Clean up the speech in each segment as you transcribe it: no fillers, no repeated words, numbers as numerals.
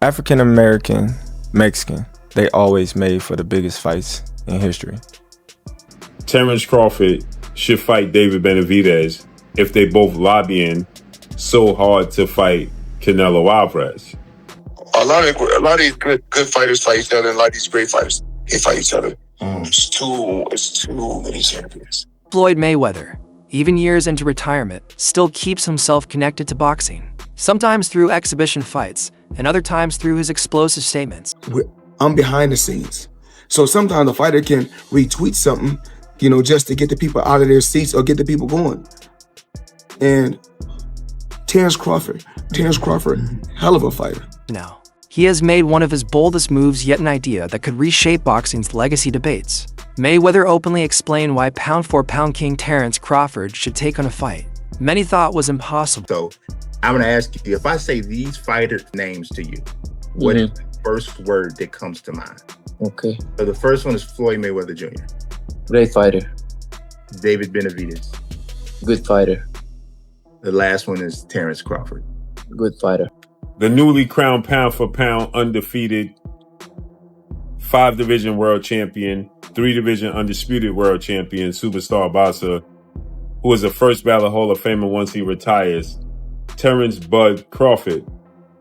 African American, Mexican, they always made for the biggest fights in history. Terence Crawford should fight David Benavidez if they both lobbying so hard to fight Canelo Alvarez. A lot of these good fighters fight each other, and a lot of these great fighters, they fight each other. It's too many champions. Floyd Mayweather, even years into retirement, still keeps himself connected to boxing, sometimes through exhibition fights, and other times through his explosive statements. I'm behind the scenes. So sometimes a fighter can retweet something, just to get the people out of their seats or get the people going. And Terence Crawford, hell of a fighter. Now, he has made one of his boldest moves yet, an idea that could reshape boxing's legacy debates. Mayweather openly explained why pound-for-pound king Terence Crawford should take on a fight many thought was impossible. So I'm going to ask you, if I say these fighters' names to you, what is the first word that comes to mind? Okay. So the first one is Floyd Mayweather Jr. Great fighter. David Benavidez. Good fighter. The last one is Terence Crawford. Good fighter. The newly crowned pound-for-pound undefeated 5-division world champion, 3-division undisputed world champion, superstar boxer, who is the first ballot Hall of Famer once he retires, Terence Bud Crawford.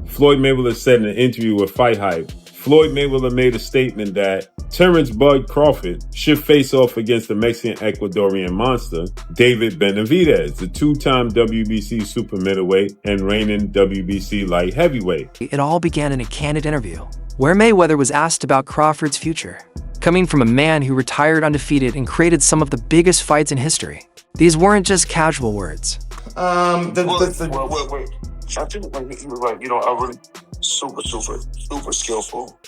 Floyd Mayweather said in an interview with Fight Hype, Floyd Mayweather made a statement that Terence Bud Crawford should face off against the Mexican-Ecuadorian monster, David Benavidez, the 2-time WBC super middleweight and reigning WBC light heavyweight. It all began in a candid interview, where Mayweather was asked about Crawford's future. Coming from a man who retired undefeated and created some of the biggest fights in history, these weren't just casual words. Wait. I think he was like, a really super skillful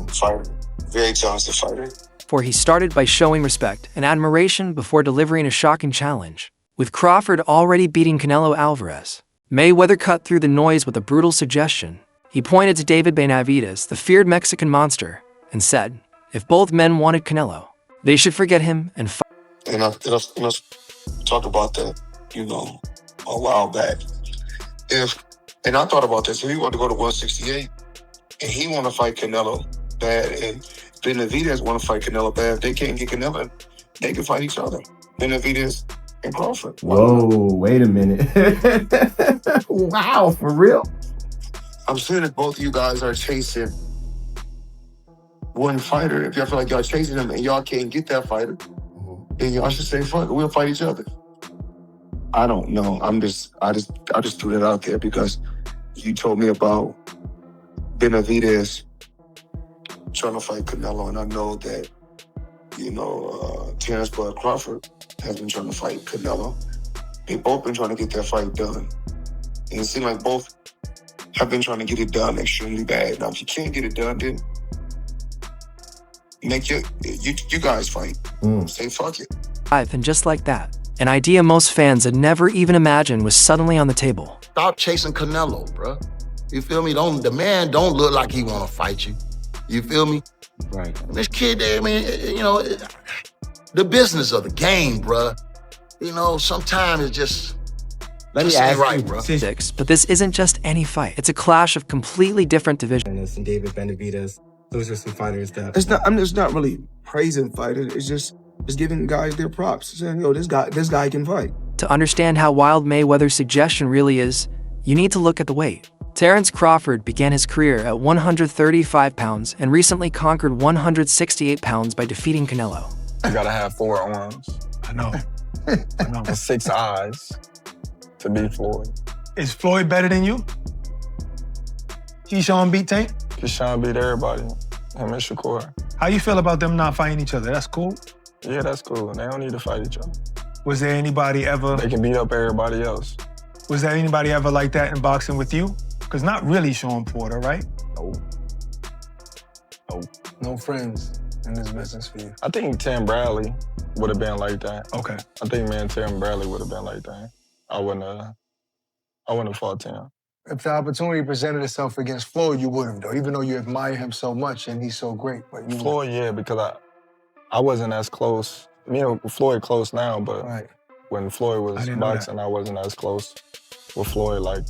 fighter. Very talented fighter. For he started by showing respect and admiration before delivering a shocking challenge. With Crawford already beating Canelo Alvarez, Mayweather cut through the noise with a brutal suggestion. He pointed to David Benavidez, the feared Mexican monster, and said, if both men wanted Canelo, they should forget him and fight. And I talked about that, a while back. And I thought about this. If he wanted to go to 168 and he want to fight Canelo bad and Benavidez want to fight Canelo bad, if they can't get Canelo, they can fight each other. Benavidez and Crawford. Whoa, wait a minute. Wow, for real? I'm saying if both of you guys are chasing one fighter, if y'all feel like y'all chasing him and y'all can't get that fighter, then y'all should say, fuck it, we'll fight each other. I don't know. I just threw that out there because you told me about Benavidez trying to fight Canelo, and I know that, Terence Bud Crawford has been trying to fight Canelo. They both been trying to get that fight done. And it seems like both have been trying to get it done extremely bad. Now, if you can't get it done, then make you guys fight. Say fuck it. And just like that, an idea most fans had never even imagined was suddenly on the table. Stop chasing Canelo, bro. You feel me? The man don't look like he want to fight you. You feel me? Right. This kid, the business of the game, bro. Sometimes it's just... Let me ask right, you, bro. But this isn't just any fight. It's a clash of completely different divisions. And David Benavidez, those are some fighters that... I'm just not really praising fighters. It's just giving guys their props. Saying, this guy can fight. To understand how wild Mayweather's suggestion really is, you need to look at the weight. Terence Crawford began his career at 135 pounds and recently conquered 168 pounds by defeating Canelo. You gotta have 4 arms. I know. And 6 eyes to beat Floyd. Is Floyd better than you? Keyshawn beat Tank? Keyshawn beat everybody. Him and Shakur. How you feel about them not fighting each other? That's cool? Yeah, that's cool. They don't need to fight each other. Was there anybody ever... They can beat up everybody else. Was there anybody ever like that in boxing with you? Because not really Sean Porter, right? Nope. No friends in this business for you. I think Tim Bradley would have been like that. Okay. I think me and Tim Bradley would have been like that. I wouldn't have fought Tim. If the opportunity presented itself against Floyd, you would have, though, even though you admire him so much and he's so great. But you Floyd, yeah, because I wasn't as close. Me and Floyd close now, but when Floyd was boxing, I wasn't as close with Floyd. Like,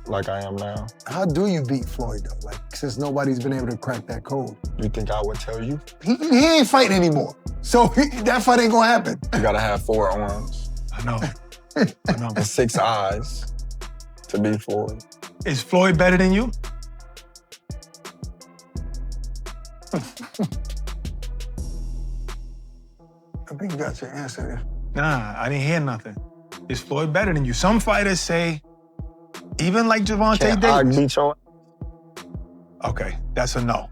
like I am now. How do you beat Floyd, though? Like, since nobody's been able to crack that code. You think I would tell you? He ain't fighting anymore. So that fight ain't gonna happen. You gotta have 4 arms. I know. I know. And 6 eyes to beat Floyd. Is Floyd better than you? I think you got your answer there. Nah, I didn't hear nothing. Is Floyd better than you? Some fighters say, even like Gervonta Davis. Beat your... Okay, that's a no.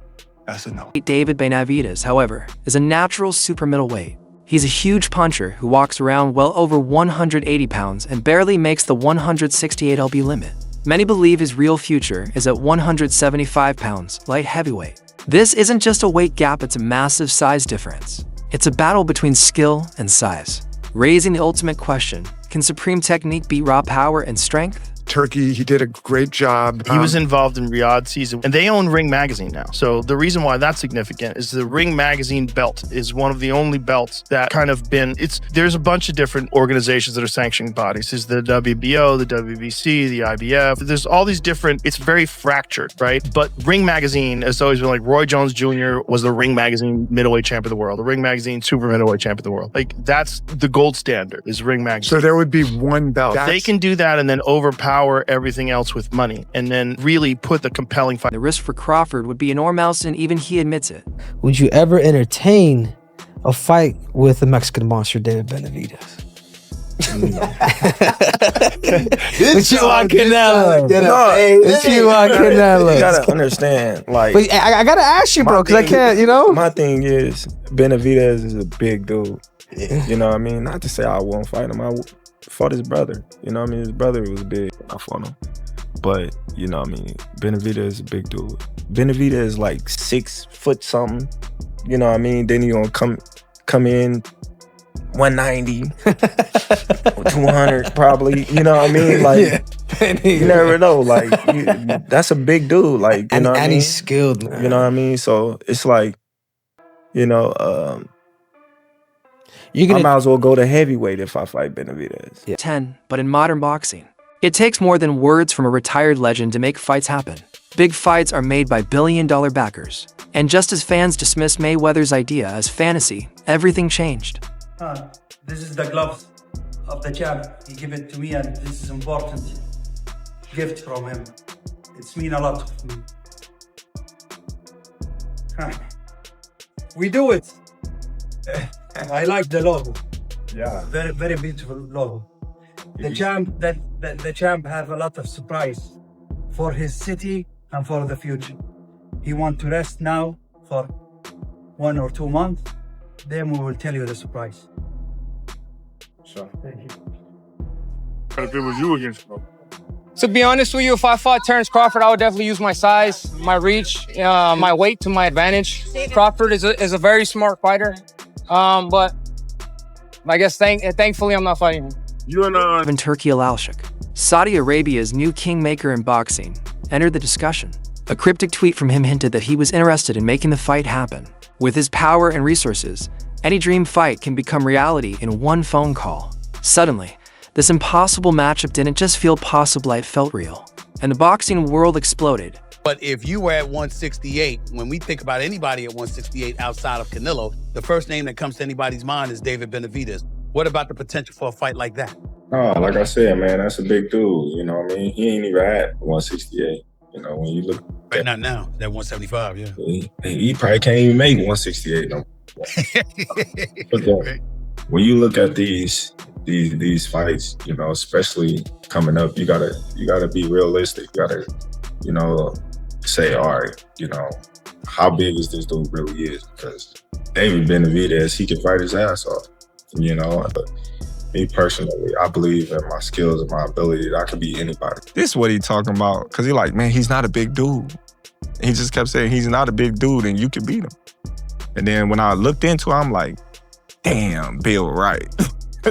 That's a no. David Benavidez, however, is a natural super middleweight. He's a huge puncher who walks around well over 180 pounds and barely makes the 168 lb limit. Many believe his real future is at 175 pounds, light heavyweight. This isn't just a weight gap, it's a massive size difference. It's a battle between skill and size, raising the ultimate question: can supreme technique beat raw power and strength? Turkey, he did a great job. He was involved in Riyadh season, and they own Ring Magazine now. So the reason why that's significant is the Ring Magazine belt is one of the only belts that kind of been, there's a bunch of different organizations that are sanctioning bodies. There's the WBO, the WBC, the IBF. There's all these different, it's very fractured, right? But Ring Magazine has always been like, Roy Jones Jr. was the Ring Magazine middleweight champ of the world, the Ring Magazine super middleweight champ of the world. Like, that's the gold standard, is Ring Magazine. So there would be one belt. They can do that and then overpower everything else with money and then really put the compelling fight. The risk for Crawford would be enormous, and even he admits it. Would you ever entertain a fight with the Mexican monster, David Benavidez? But you want Canelo. But you want Canelo. You gotta understand, like. But I gotta ask you, bro, because I can't, you know? My thing is, Benavidez is a big dude. You know what I mean? Not to say I won't fight him. I fought his brother. You know what I mean? His brother was big. I fought him. But, you know what I mean? Benavidez is a big dude. Benavidez is like 6 foot something. You know what I mean? Then you gonna come in 190, 200 probably. You know what I mean? Like, you never know. Like, that's a big dude. Like, you know what I mean? And he's skilled, man. You know what I mean? So it's like, you know, I might as well go to heavyweight if I fight Benavidez. Yeah. 10, but in modern boxing, it takes more than words from a retired legend to make fights happen. Big fights are made by billion-dollar backers. And just as fans dismissed Mayweather's idea as fantasy, everything changed. This is the gloves of the champ. He gave it to me, and this is important gift from him. It's mean a lot to me. We do it. I like the logo. Yeah. Very, very beautiful logo. The champ have a lot of surprise for his city and for the future. He want to rest now for 1 or 2 months. Then we will tell you the surprise. Sure. Thank you. If it was you against him. To be honest with you, if I fought Terence Crawford, I would definitely use my size, my reach, my weight to my advantage. Crawford is a very smart fighter, but I guess thankfully I'm not fighting him. Even Turkey Alalshik, Saudi Arabia's new kingmaker in boxing, entered the discussion. A cryptic tweet from him hinted that he was interested in making the fight happen. With his power and resources, any dream fight can become reality in one phone call. Suddenly, this impossible matchup didn't just feel possible, it felt real. And the boxing world exploded. But if you were at 168, when we think about anybody at 168 outside of Canelo, the first name that comes to anybody's mind is David Benavidez. What about the potential for a fight like that? Oh, like I said, man, that's a big dude. You know what I mean? He ain't even at 168. You know, when you look. Right, not now. That 175, yeah. He probably can't even make 168 no more. When you look at these fights, you know, especially coming up, you gotta be realistic. You gotta, you know, say, all right, you know, how big is this dude really is? Because David Benavidez, he can fight his ass off, you know. But me personally, I believe in my skills and my ability that I can beat anybody. This is what he talking about. Because he like, man, he's not a big dude. He just kept saying he's not a big dude and you can beat him. And then when I looked into it, I'm like, damn, Bill Wright.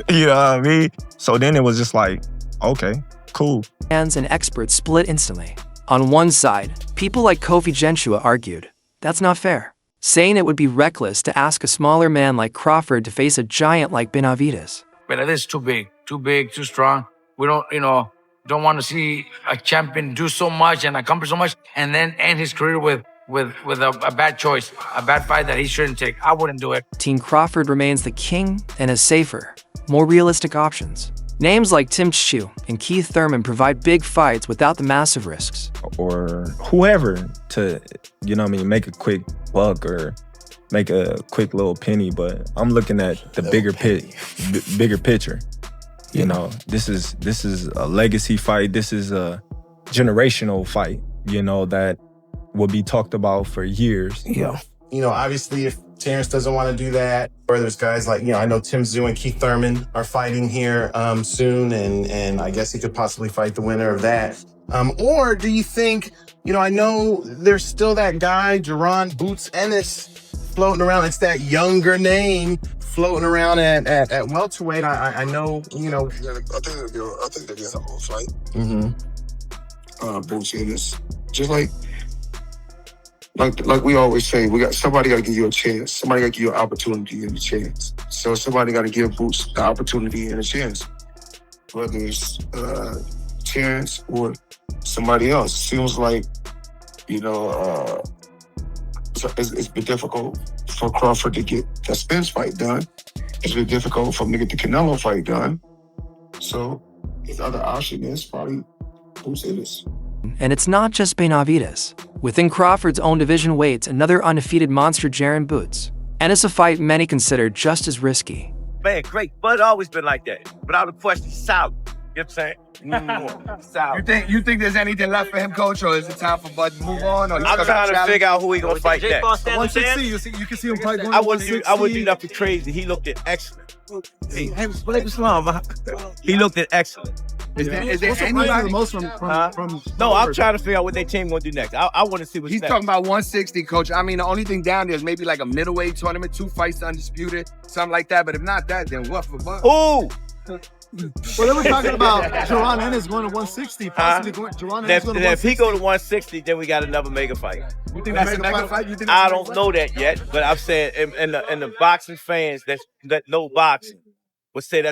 You know what I mean? So then it was just like, okay, cool. Fans and experts split instantly. On one side, people like Kofi Genshua argued, that's not fair, saying it would be reckless to ask a smaller man like Crawford to face a giant like Benavidez. Benavidez is too big, too strong. We don't, you know, don't want to see a champion do so much and accomplish so much and then end his career with a bad choice, a bad fight that he shouldn't take. I wouldn't do it. Team Crawford remains the king and has safer, more realistic options. Names like Tim Tszyu and Keith Thurman provide big fights without the massive risks. Or whoever to, you know what I mean, make a quick buck or make a quick little penny, but I'm looking at the bigger picture. You know, this is a legacy fight. This is a generational fight, you know, that will be talked about for years. Yeah. You know, obviously, if Terence doesn't want to do that, or there's guys like, I know Tim Tszyu and Keith Thurman are fighting here soon, and I guess he could possibly fight the winner of that. Or do you think, I know there's still that guy, Jaron Boots Ennis, floating around. It's that younger name floating around at welterweight. I know, I think they'll get a whole fight. Boots Ennis. Just like we always say, somebody got to give you a chance. Somebody got to give you an opportunity and a chance. So somebody got to give Boots the opportunity and a chance. Whether it's Terence or somebody else. Seems like, it's been difficult for Crawford to get the Spence fight done. It's been difficult for him to get the Canelo fight done. So his other option is probably Boots Ennis. And it's not just Benavidez. Within Crawford's own division weights, another undefeated monster, Jaron Boots. And it's a fight many consider just as risky. Man, great. Bud always been like that. Without a question, solid. You know what I'm saying? Solid. You think there's anything left for him, Coach, or is it time for Bud to move on? Or I'm trying to figure out who he gonna fight next. 160, you can see him fight going I wouldn't do nothing crazy. He looked at excellent. He looked at excellent. Is there anybody the most from No, I'm trying to figure out what their team gonna do next. I want to see what's He's next. talking about 160, Coach. I mean, the only thing down there is maybe like a middleweight tournament, 2 fights undisputed, something like that. But if not that, then what for Bud? Who? Well, they were talking about Jaron Ennis going to 160. Possibly Jaron Ennis going to 160. If he go to 160, then we got another mega fight. You think that's a mega fight? I don't know that yet, but I've said in the boxing fans that know boxing would say